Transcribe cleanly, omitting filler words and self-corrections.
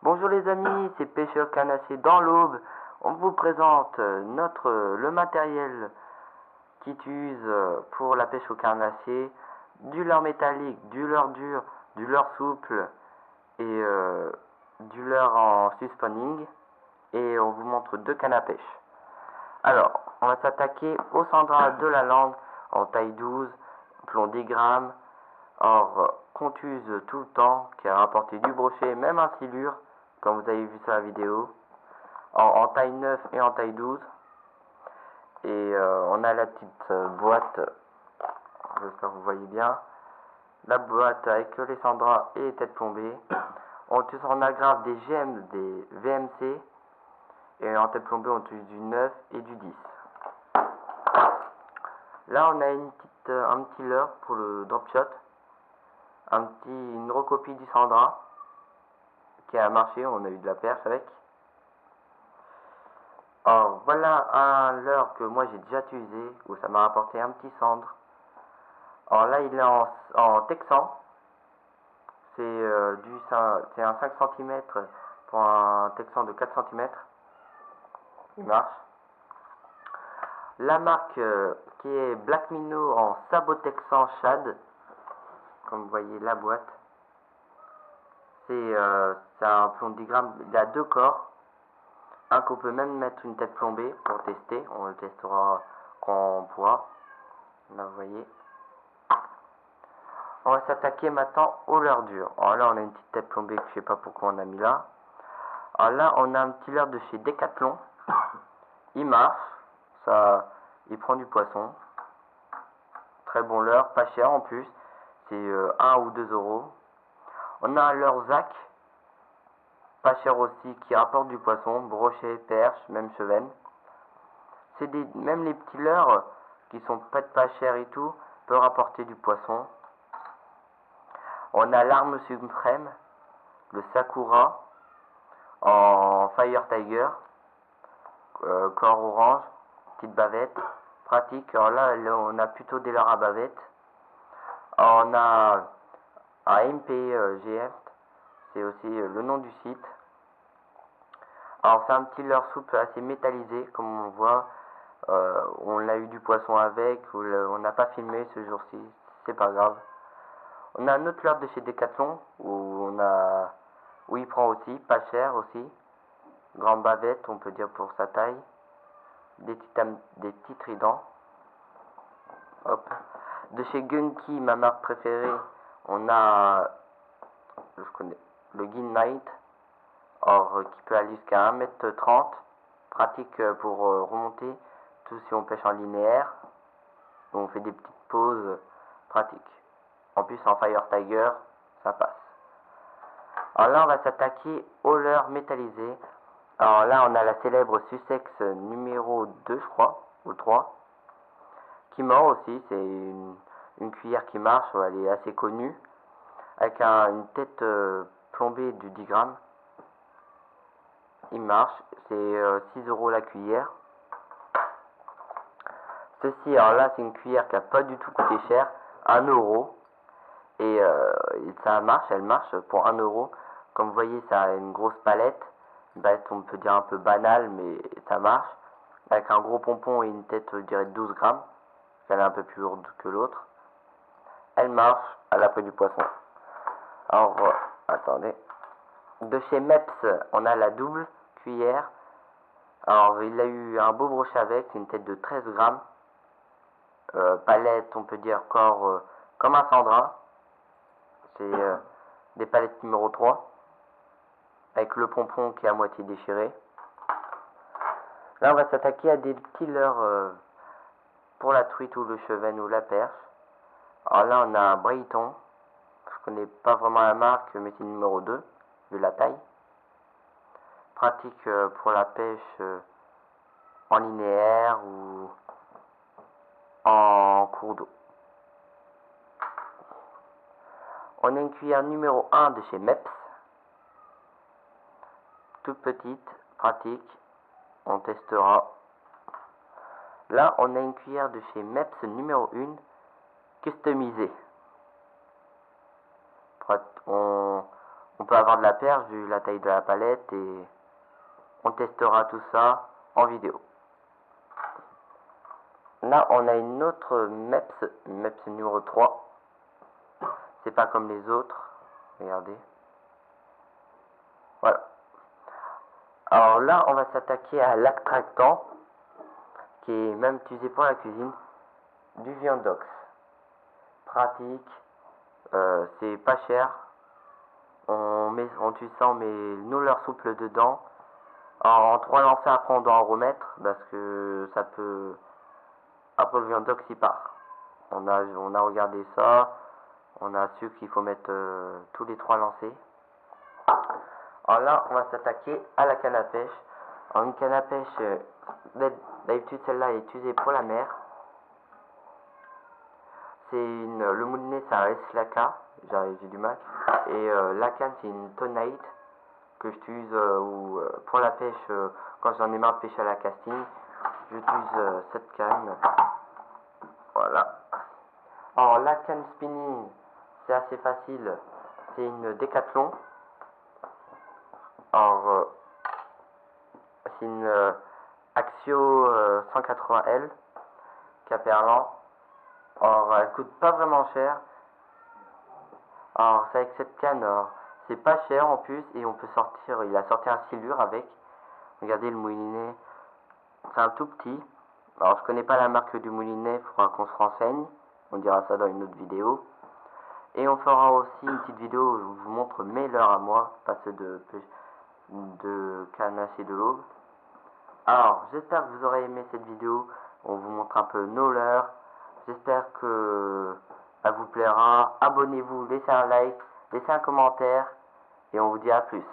Bonjour les amis, c'est Pêcheur Carnassier dans l'Aube. On vous présente le matériel qui utilise pour la pêche au carnassier, du leurre métallique, du leurre dur, du leurre souple et du leurre en suspenning. Et on vous montre deux cannes à pêche. Alors, on va s'attaquer au Sandra de la Lande en taille 12, plomb 10 grammes, or qu'on use tout le temps, qui a rapporté du brochet, même un silure, comme vous avez vu sur la vidéo, en taille 9 et en taille 12. Et on a la petite boîte, j'espère que vous voyez bien, la boîte avec les Sandra et les têtes plombées. On aggrave des GM, des VMC, et en tête plombée on utilise du 9 et du 10. Là on a un petit leurre pour le drop shot, une recopie du Sandra qui a marché, on a eu de la perche avec. Alors voilà un leurre que moi j'ai déjà utilisé, où ça m'a rapporté un petit cendre. Alors là il est en texan, c'est un 5 cm pour un texan de 4 cm, il marche. La marque qui est Black Minnow en sabot texan shad, comme vous voyez la boîte. C'est un plomb de 10 grammes, il a deux corps. Un qu'on peut même mettre une tête plombée pour tester, on le testera quand on pourra. Là vous voyez. On va s'attaquer maintenant au leurre dur. Alors là on a une petite tête plombée que je sais pas pourquoi on a mis là. Alors là on a un petit leurre de chez Decathlon. Il marche, il prend du poisson. Très bon leurre, pas cher en plus. C'est 1 ou 2 euros. On a un leurre Zach, pas cher aussi, qui rapporte du poisson, brochet, perche, même chevenne. Même les petits leurres qui sont pas chers et tout, peuvent rapporter du poisson. On a l'arme suprême, le Sakura, en Fire Tiger, corps orange, petite bavette, pratique. Alors là on a plutôt des leurres à bavette. Alors, on a un MPGF, c'est aussi le nom du site. Alors c'est un petit leurre souple assez métallisé, comme on voit. On a eu du poisson avec, on n'a pas filmé ce jour-ci, c'est pas grave. On a un autre leurre de chez Decathlon où il prend aussi, pas cher aussi. Grande bavette, on peut dire pour sa taille. Des petits tridents. Hop. De chez Gunky, ma marque préférée, on a le Gin Knight, qui peut aller jusqu'à 1,30 m, pratique pour remonter, tout si on pêche en linéaire. On fait des petites pauses pratiques. En plus en Fire Tiger, ça passe. Alors là on va s'attaquer au leurre métallisé. Alors là on a la célèbre Sussex numéro 2 je crois, ou 3, qui mord aussi, c'est une cuillère qui marche, elle est assez connue, avec une tête plombée du 10 grammes. Il marche, c'est 6 euros la cuillère. Ceci, alors là c'est une cuillère qui a pas du tout coûté cher, 1 euro. Et ça marche, elle marche pour 1 euro. Comme vous voyez, ça a une grosse palette. Une palette, on peut dire un peu banale, mais ça marche. Avec un gros pompon et une tête, je dirais, de 12 grammes. Elle est un peu plus lourde que l'autre. Elle marche, elle a pris du poisson. Alors, attendez. De chez Meps, on a la double cuillère. Alors, il a eu un beau brochet avec, une tête de 13 grammes. Palette, on peut dire, corps comme un Sandra. C'est des palettes numéro 3 avec le pompon qui est à moitié déchiré. Là on va s'attaquer à des petits leurres pour la truite ou le chevenne ou la perche. Alors là on a un Brayton, je connais pas vraiment la marque mais c'est numéro 2 vu la taille. Pratique pour la pêche en linéaire ou en cours d'eau. On a une cuillère numéro 1 de chez Meps, toute petite, pratique, on testera. Là, on a une cuillère de chez Meps numéro 1, customisée. on peut avoir de la perche vu la taille de la palette et on testera tout ça en vidéo. Là, on a une autre MEPS numéro 3. C'est pas comme les autres. Regardez. Voilà. Alors là, on va s'attaquer à l'attractant, qui est même utilisé pour la cuisine, du Viandox. Pratique, c'est pas cher. On tue ça, on met une odeur souple dedans. Alors, en 3 lancers, après on doit en remettre, parce que ça peut... Après le Viandox il part. On a regardé ça, on a su qu'il faut mettre tous les 3 lancers. Alors là, on va s'attaquer à la canne à pêche. Alors une canne à pêche, d'habitude celle-là est utilisée pour la mer. Le moulinet c'est un S-Laka, j'ai du mal. Et la canne c'est une Tonite que j'utilise pour la pêche quand j'en ai marre de pêcher à la casting. J'utilise cette canne. Voilà. Alors la canne spinning, c'est assez facile. C'est une Decathlon. Alors c'est une Axio 180L Caperlan. Alors elle coûte pas vraiment cher. Alors c'est avec cette canne, c'est pas cher en plus et on peut sortir. Il a sorti un silure avec. Regardez le moulinet, c'est un tout petit. Alors je connais pas la marque du moulinet, il faudra qu'on se renseigne. On dira ça dans une autre vidéo. Et on fera aussi une petite vidéo où je vous montre mes leurres à moi, pas ceux de canne hachée de l'Aube. Alors j'espère que vous aurez aimé cette vidéo. On vous montre un peu nos leurres. J'espère que elle vous plaira. Abonnez-vous, laissez un like, laissez un commentaire et on vous dit à plus.